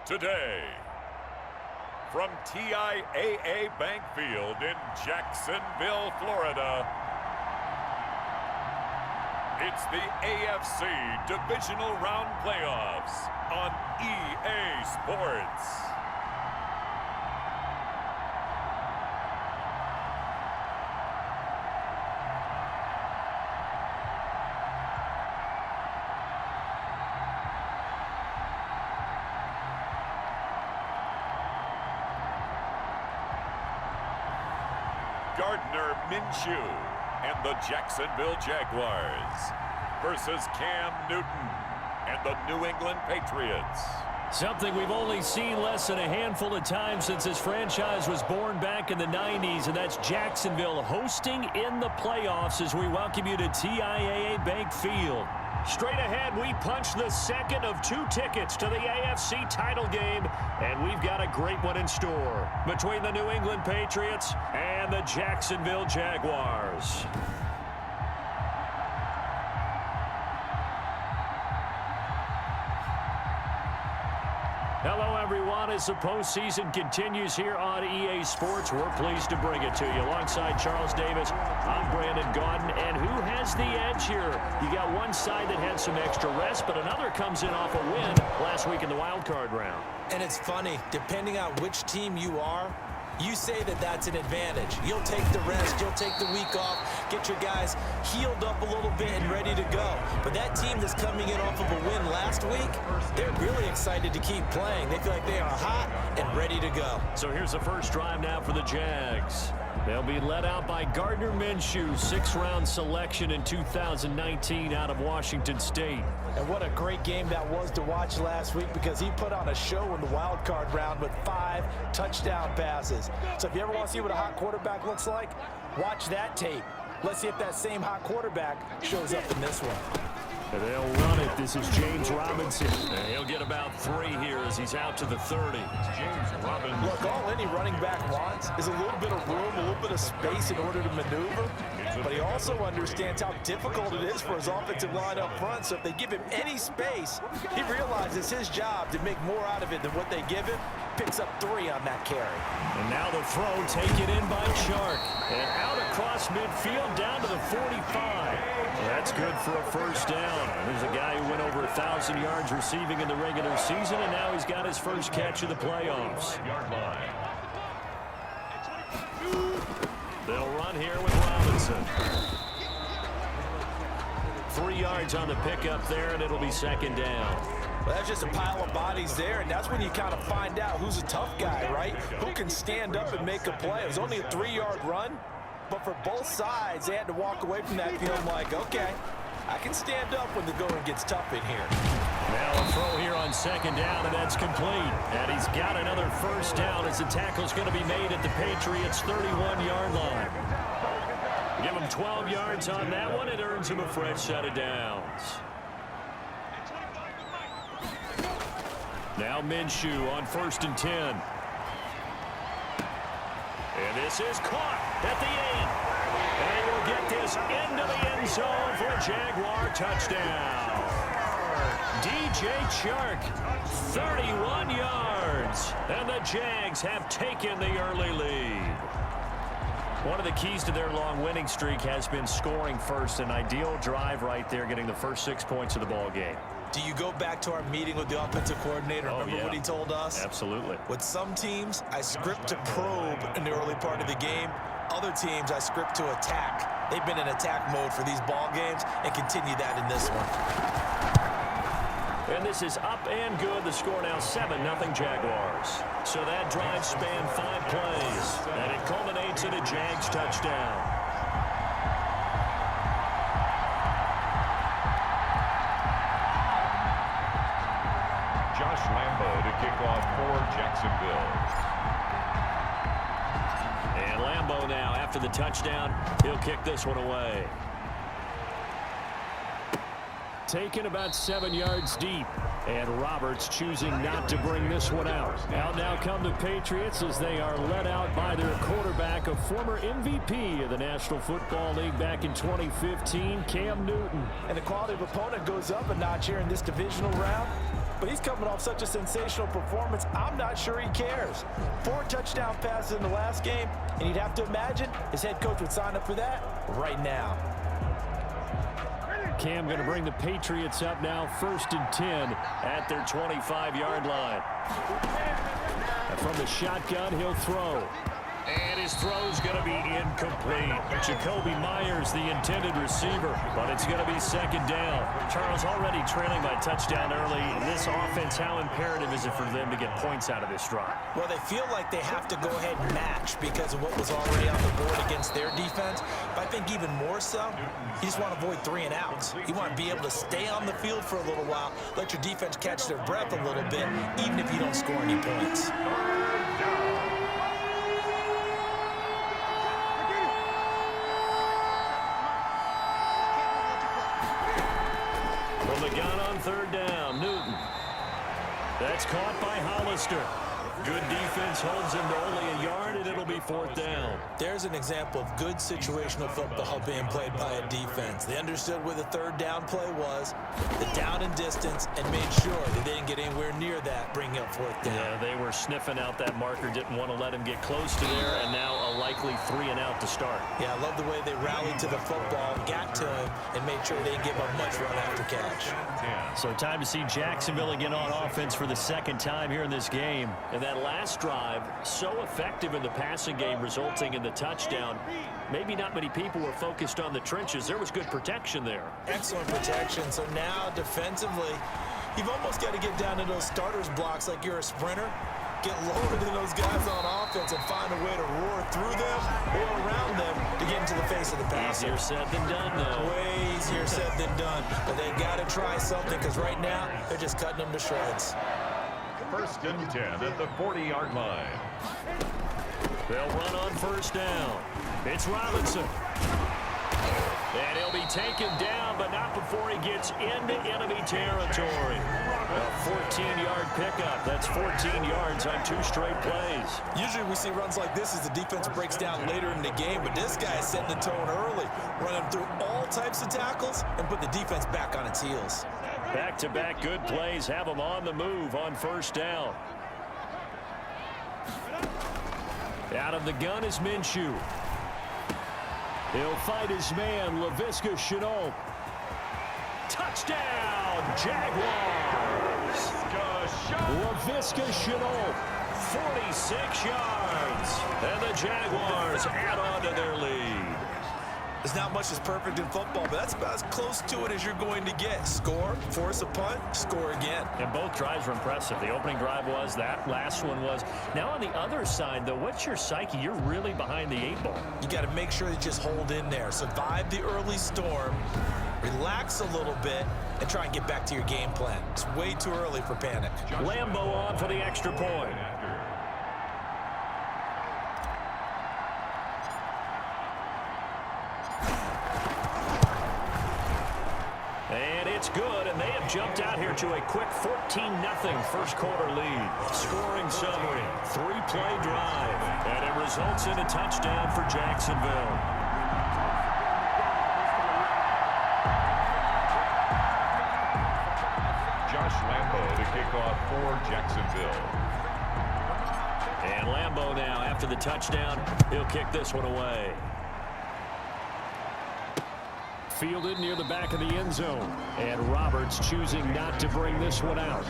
Today, from TIAA Bank Field in Jacksonville, Florida, it's the AFC Divisional Round Playoffs on EA Sports. Gardner Minshew and the Jacksonville Jaguars versus Cam Newton and the New England Patriots. Something we've only seen less than a handful of times since this franchise was born back in the 90s, and that's Jacksonville hosting in the playoffs as we welcome you to TIAA Bank Field. Straight ahead, we punch the second of two tickets to the AFC title game, and we've got a great one in store between the New England Patriots and the Jacksonville Jaguars. Hello, everyone. As the postseason continues here on EA Sports, we're pleased to bring it to you. Alongside Charles Davis, I'm Brandon Gaudin. And who has the edge here? You got one side that had some extra rest, but another comes in off a win last week in the wild card round. And it's funny, depending on which team you are, you say that that's an advantage. You'll take the rest, you'll take the week off, get your guys healed up a little bit and ready to go. But that team that's coming in off of a win last week, they're really excited to keep playing. They feel like they are hot and ready to go. So here's the first drive now for the Jags. They'll be led out by Gardner Minshew, sixth-round selection in 2019 out of Washington State. And what a great game that was to watch last week, because he put on a show in the wild card round with 5 touchdown passes. So if you ever want to see what a hot quarterback looks like, watch that tape. Let's see if that same hot quarterback shows up in this one. And they'll run it. This is James Robinson. And he'll get about 3 here as he's out to the 30. James Robinson. Look, all any running back wants is a little bit of room, a little bit of space in order to maneuver. But he also understands how difficult it is for his offensive line up front. So if they give him any space, he realizes his job to make more out of it than what they give him. Picks up 3 on that carry. And now the throw taken in by Chark. And out across midfield down to the 45. That's good for a first down. There's a guy who went over 1,000 yards receiving in the regular season, and now he's got his first catch of the playoffs. They'll run here with Robinson. 3 yards on the pickup there, and it'll be second down. Well, that's just a pile of bodies there, and that's when you kind of find out who's a tough guy, right? Who can stand up and make a play. It was only a 3-yard run, but for both sides, they had to walk away from that feeling like, okay, I can stand up when the going gets tough in here. Now a throw here on second down, and that's complete. And he's got another first down as the tackle's going to be made at the Patriots' 31-yard line. Give him 12 yards on that one. It earns him a fresh set of downs. Now Minshew on 1st and 10. And this is caught at the 8. And he will get this into the end zone for a Jaguar touchdown. DJ Chark, 31 yards. And the Jags have taken the early lead. One of the keys to their long winning streak has been scoring first. An ideal drive right there, getting the first 6 points of the ball game. Do you go back to our meeting with the offensive coordinator? Remember what he told us? Absolutely. With some teams, I script to probe in the early part of the game. Other teams, I script to attack. They've been in attack mode for these ball games and continue that in this one. And this is up and good. The score now 7-0 Jaguars. So that drive spanned 5 plays, and it culminates in a Jags touchdown. Lambo to kick off for Jacksonville. And Lambo now, after the touchdown, he'll kick this one away. Taken about 7 yards deep. And Roberts choosing not to bring this one out. Out now come the Patriots as they are led out by their quarterback, a former MVP of the National Football League back in 2015, Cam Newton. And the quality of opponent goes up a notch here in this divisional round. but he's coming off such a sensational performance, I'm not sure he cares. 4 touchdown passes in the last game, and you'd have to imagine his head coach would sign up for that right now. Cam going to bring the Patriots up now, 1st and 10 at their 25-yard line. And from the shotgun, he'll throw. And his throw's going to be incomplete. Jacoby Myers, the intended receiver, but it's going to be 2nd down. Charles, already trailing by a touchdown early. This offense, how imperative is it for them to get points out of this drive? Well, they feel like they have to go ahead and match because of what was already on the board against their defense. But I think even more so, you just want to avoid 3 and outs. You want to be able to stay on the field for a little while, let your defense catch their breath a little bit, even if you don't score any points. From the gun on 3rd down, Newton. That's caught by Hollister. Good defense holds him to only a yard, and it'll be 4th down. There's an example of good situational football being played by a defense. They understood where the 3rd down play was, the down and distance, and made sure that they didn't get anywhere near that, bringing up 4th down. Yeah, they were sniffing out that marker, didn't want to let him get close to there, and now a likely 3 and out to start. Yeah, I love the way they rallied to the football, got to him, and made sure they didn't give up much run after catch. So time to see Jacksonville again on offense for the 2nd time here in this game. And that last drive, so effective in the passing game, resulting in the touchdown. Maybe not many people were focused on the trenches. There was good protection there. Excellent protection. So now defensively, you've almost got to get down to those starters blocks like you're a sprinter. Get lower than those guys on offense and find a way to roar through them or around them to get into the face of the passer. Easier said than done, though. Way easier said than done. But they've got to try something because right now they're just cutting them to shreds. 1st and 10 at the 40-yard line. They'll run on 1st down. It's Robinson. And he'll be taken down, but not before he gets into enemy territory. A 14-yard pickup. That's 14 yards on 2 straight plays. Usually we see runs like this as the defense breaks down later in the game, but this guy is setting the tone early, running through all types of tackles and put the defense back on its heels. Back-to-back good plays have him on the move on 1st down. Out of the gun is Minshew. He'll fight his man, Laviska Shenault. Touchdown, Jaguars! Laviska Shenault, 46 yards. And the Jaguars add on to their lead. There's not much that's perfect in football, but that's about as close to it as you're going to get. Score, force a punt, score again. And both drives were impressive. The opening drive was, that last one was. Now on the other side, though, what's your psyche? You're really behind the 8 ball. You got to make sure you just hold in there. Survive the early storm, relax a little bit, and try and get back to your game plan. It's way too early for panic. Lambeau on for the extra point. And it's good, and they have jumped out here to a quick 14-0 first quarter lead. Scoring summary, 3-play drive, and it results in a touchdown for Jacksonville. Josh Lambeau to kick off for Jacksonville. And Lambeau now, after the touchdown, he'll kick this one away. Fielded near the back of the end zone. And Roberts choosing not to bring this one out.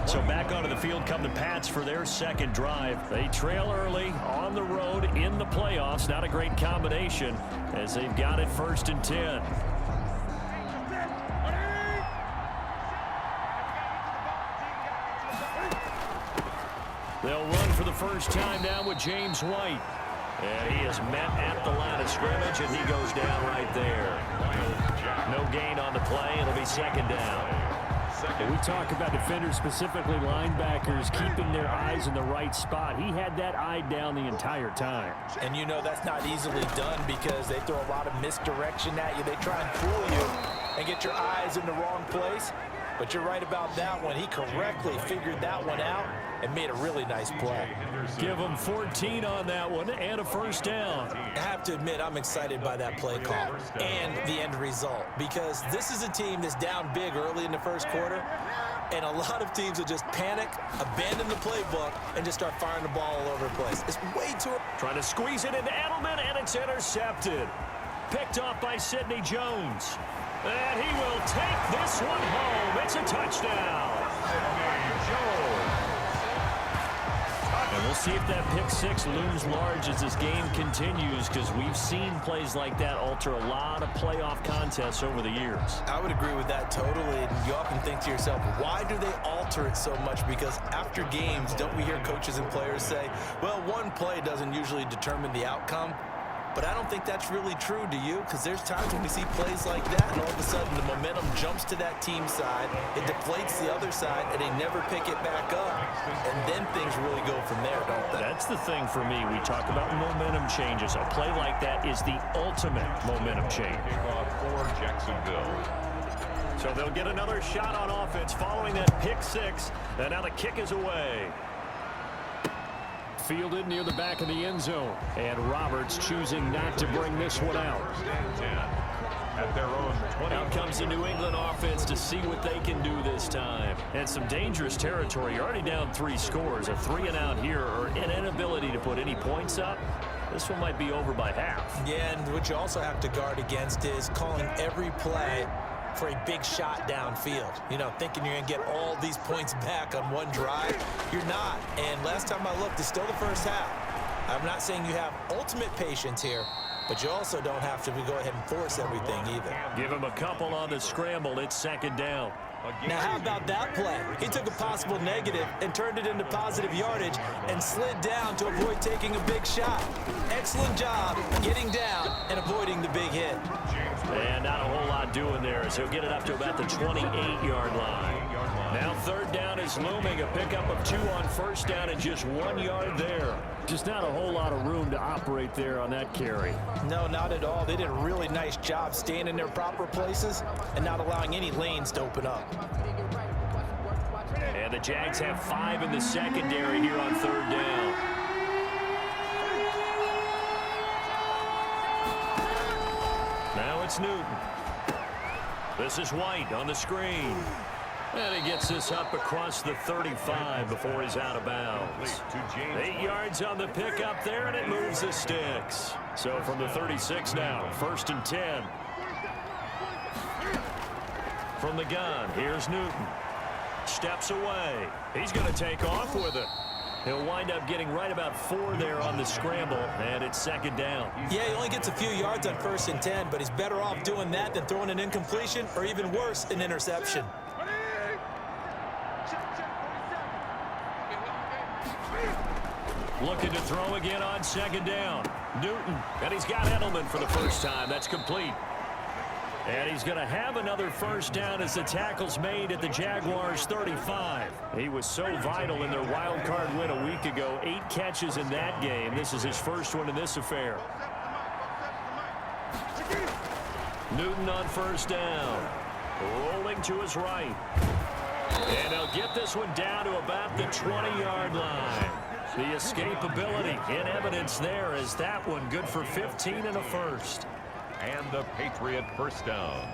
So back onto the field come the Pats for their 2nd drive. They trail early on the road in the playoffs. Not a great combination as they've got it 1st and 10. They'll run for the first time now with James White. And he is met at the line of scrimmage, and he goes down right there. No gain on the play. It'll be 2nd down. We talk about defenders, specifically linebackers, keeping their eyes in the right spot. He had that eye down the entire time. And you know that's not easily done because they throw a lot of misdirection at you. They try and fool you and get your eyes in the wrong place. But you're right about that one. He correctly figured that one out and made a really nice play. Give them 14 on that one and a first down. I have to admit, I'm excited by that play call and the end result, because this is a team that's down big early in the first quarter, and a lot of teams will just panic, abandon the playbook, and just start firing the ball all over the place. It's way too... Trying to squeeze it into Edelman, and it's intercepted. Picked off by Sidney Jones. And he will take this one home. It's a touchdown. And we'll see if that pick six looms large as this game continues, because we've seen plays like that alter a lot of playoff contests over the years. I would agree with that totally. And you often think to yourself, why do they alter it so much? Because after games, don't we hear coaches and players say, well, one play doesn't usually determine the outcome? But I don't think that's really true, do you? Because there's times when we see plays like that, and all of a sudden the momentum jumps to that team side, it deflates the other side, and they never pick it back up. And then things really go from there, don't they? That's the thing for me. We talk about momentum changes. A play like that is the ultimate momentum change. For Jacksonville. So they'll get another shot on offense following that pick six, and now the kick is away. Fielded near the back of the end zone. And Roberts choosing not to bring this one out. At their own 20. Out comes the New England offense to see what they can do this time. And some dangerous territory. You're already down 3 scores. A 3-and-out here, or an inability to put any points up. This one might be over by half. Yeah, and what you also have to guard against is calling every play for a big shot downfield. You know, thinking you're going to get all these points back on one drive. You're not. And last time I looked, it's still the first half. I'm not saying you have ultimate patience here, but you also don't have to go ahead and force everything either. Give him a couple on the scramble. It's second down. Now, how about that play? He took a possible negative and turned it into positive yardage and slid down to avoid taking a big shot. Excellent job getting down and avoiding the big hit. And not a whole lot doing there, as he'll get it up to about the 28-yard line. Now third down is looming. A pickup of 2 on first down and just 1 yard there. Just not a whole lot of room to operate there on that carry. No, not at all. They did a really nice job staying in their proper places and not allowing any lanes to open up. And the Jags have 5 in the secondary here on third down. Now it's Newton. This is White on the screen. And he gets this up across the 35 before he's out of bounds. 8 yards on the pickup there, and it moves the sticks. So from the 36 now, 1st and 10. From the gun, here's Newton. Steps away. He's going to take off with it. He'll wind up getting right about 4 there on the scramble, and it's second down. Yeah, he only gets a few yards on 1st and 10, but he's better off doing that than throwing an incompletion or even worse, an interception. Looking to throw again on second down. Newton, and he's got Edelman for the first time. That's complete. And he's going to have another first down as the tackle's made at the Jaguars 35. He was so vital in their wild card win a week ago. 8 catches in that game. This is his first one in this affair. Newton on first down. Rolling to his right. And they'll get this one down to about the 20-yard line. The escapability in evidence there, as that one good for 15 and a first. And the Patriot first down.